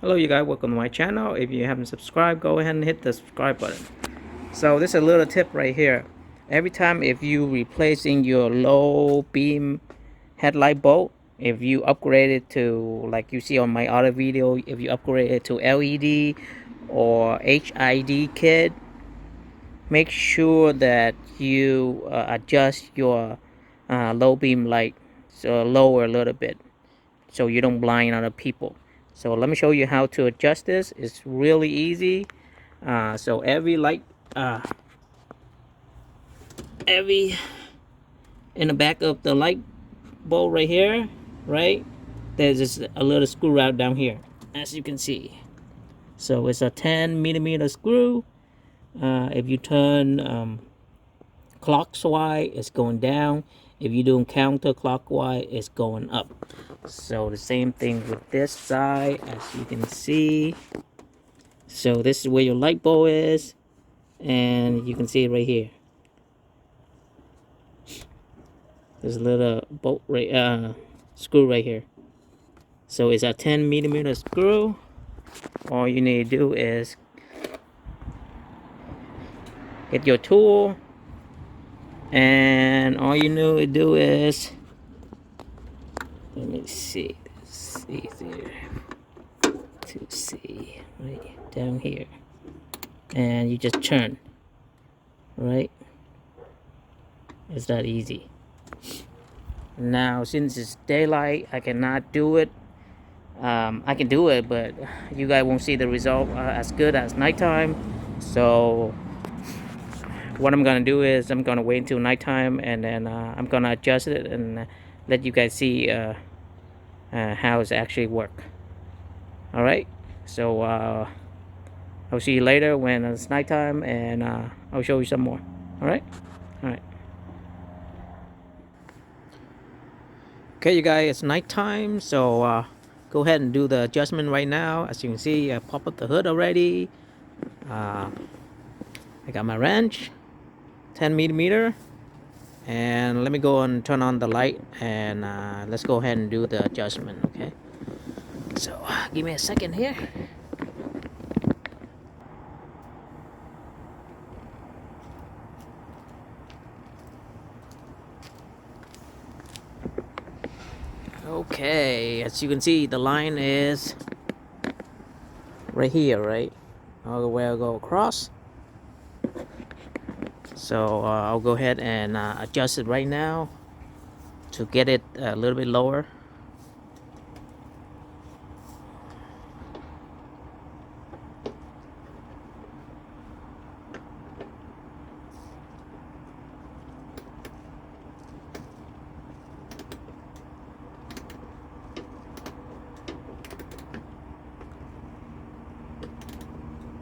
Hello you guys, welcome to my channel. If you haven't subscribed, go ahead and hit the subscribe button. So this is a little tip right here. Every time if you replacing your low beam headlight bulb, if you upgrade it to, like you see on my other video, if you upgrade it to LED or HID kit, make sure that you adjust your low beam light so lower a little bit so you don't blind other people. So let me show you how to adjust this. It's really easy. So every light, every in the back of the light bulb right here, right? There's just a little screw right down here, as you can see. So it's a 10mm screw. If you turn clockwise, it's going down. If you're doing counterclockwise, it's going up. So the same thing with this side, as you can see. So this is where your light bulb is, and you can see it right here. There's a little bolt right, screw right here. So it's a 10mm screw. All you need to do is get your tool, and all you need to do is, let me see, it's easier to see right down here, and you just turn, right? It's that easy. Now since it's daylight, I cannot do it. I can do it, but you guys won't see the result as good as nighttime. So what I'm gonna do is I'm gonna wait until nighttime, and then I'm gonna adjust it and let you guys see how it's actually work. All right, so I'll see you later when it's nighttime, and I'll show you some more. All right. Okay, you guys, it's nighttime, so go ahead and do the adjustment right now. As you can see, I pop up the hood already. I got my wrench, 10mm, and let me go and turn on the light, and let's go ahead and do the adjustment. Okay, so give me a second here. Okay, as you can see, the line is right here, right? All the way I'll go across. So I'll go ahead and adjust it right now to get it a little bit lower.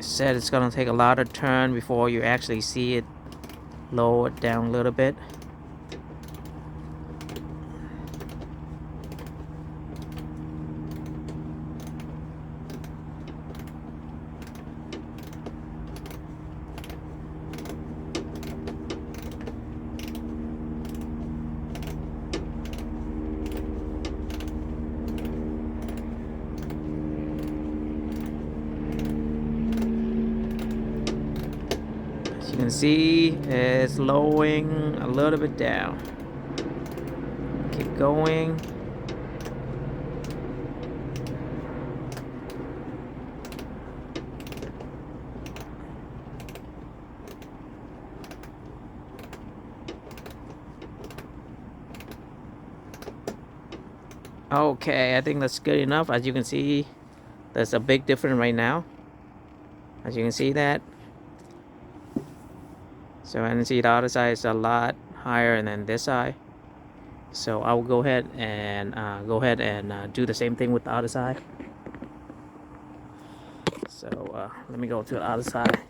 Said it's gonna take a lot of turn before you actually see it lower down a little bit. You can see it's lowering a little bit down. Keep going. Okay, I think that's good enough. As you can see, there's a big difference right now. As you can see that. So I can see the other side is a lot higher than this side. So I will go ahead and do the same thing with the other side. So let me go to the other side.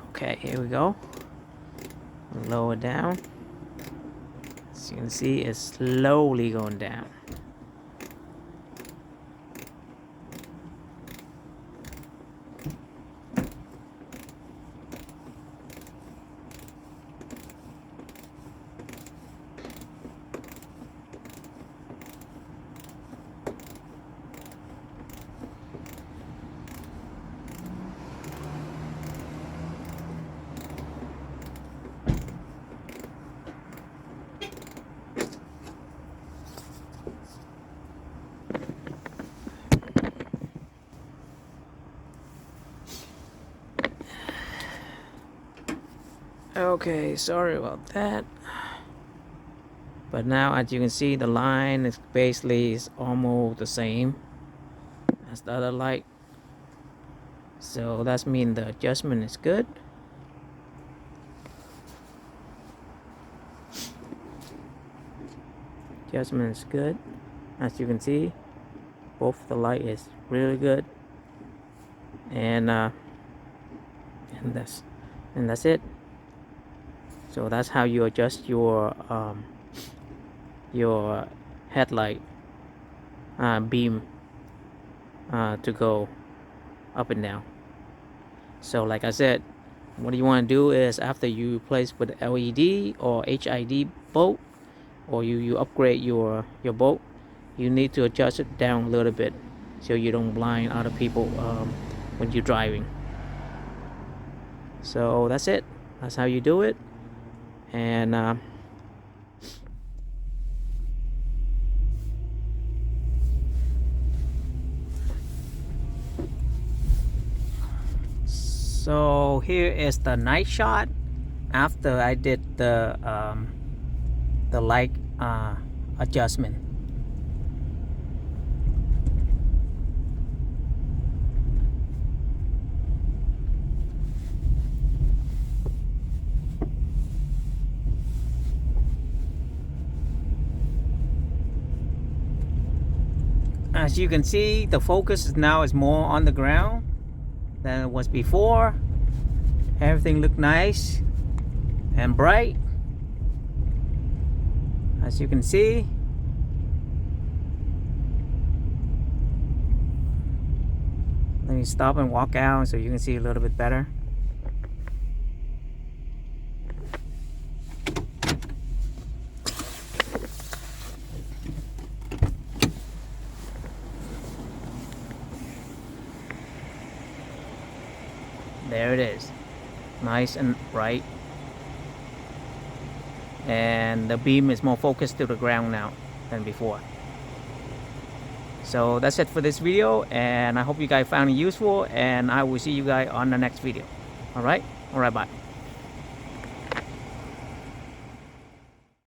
Okay, here we go. Lower down. As you can see, it's slowly going down. Okay, sorry about that. But now, as you can see, the line is basically almost the same as the other light. So that means the adjustment is good. Adjustment is good. As you can see, both the light is really good. And that's it. So that's how you adjust your headlight beam to go up and down. So like I said, what you want to do is after you replace with LED or HID bulb, or you upgrade your bulb, you need to adjust it down a little bit so you don't blind other people when you're driving. So that's it. That's how you do it. And so here is the night shot after I did the light adjustment. As you can see, the focus now is more on the ground than it was before. Everything looked nice and bright, as you can see. Let me stop and walk out so you can see a little bit better. There it is, nice and bright, and the beam is more focused to the ground now than before. So that's it for this video, and I hope you guys found it useful, and I will see you guys on the next video. All right, bye.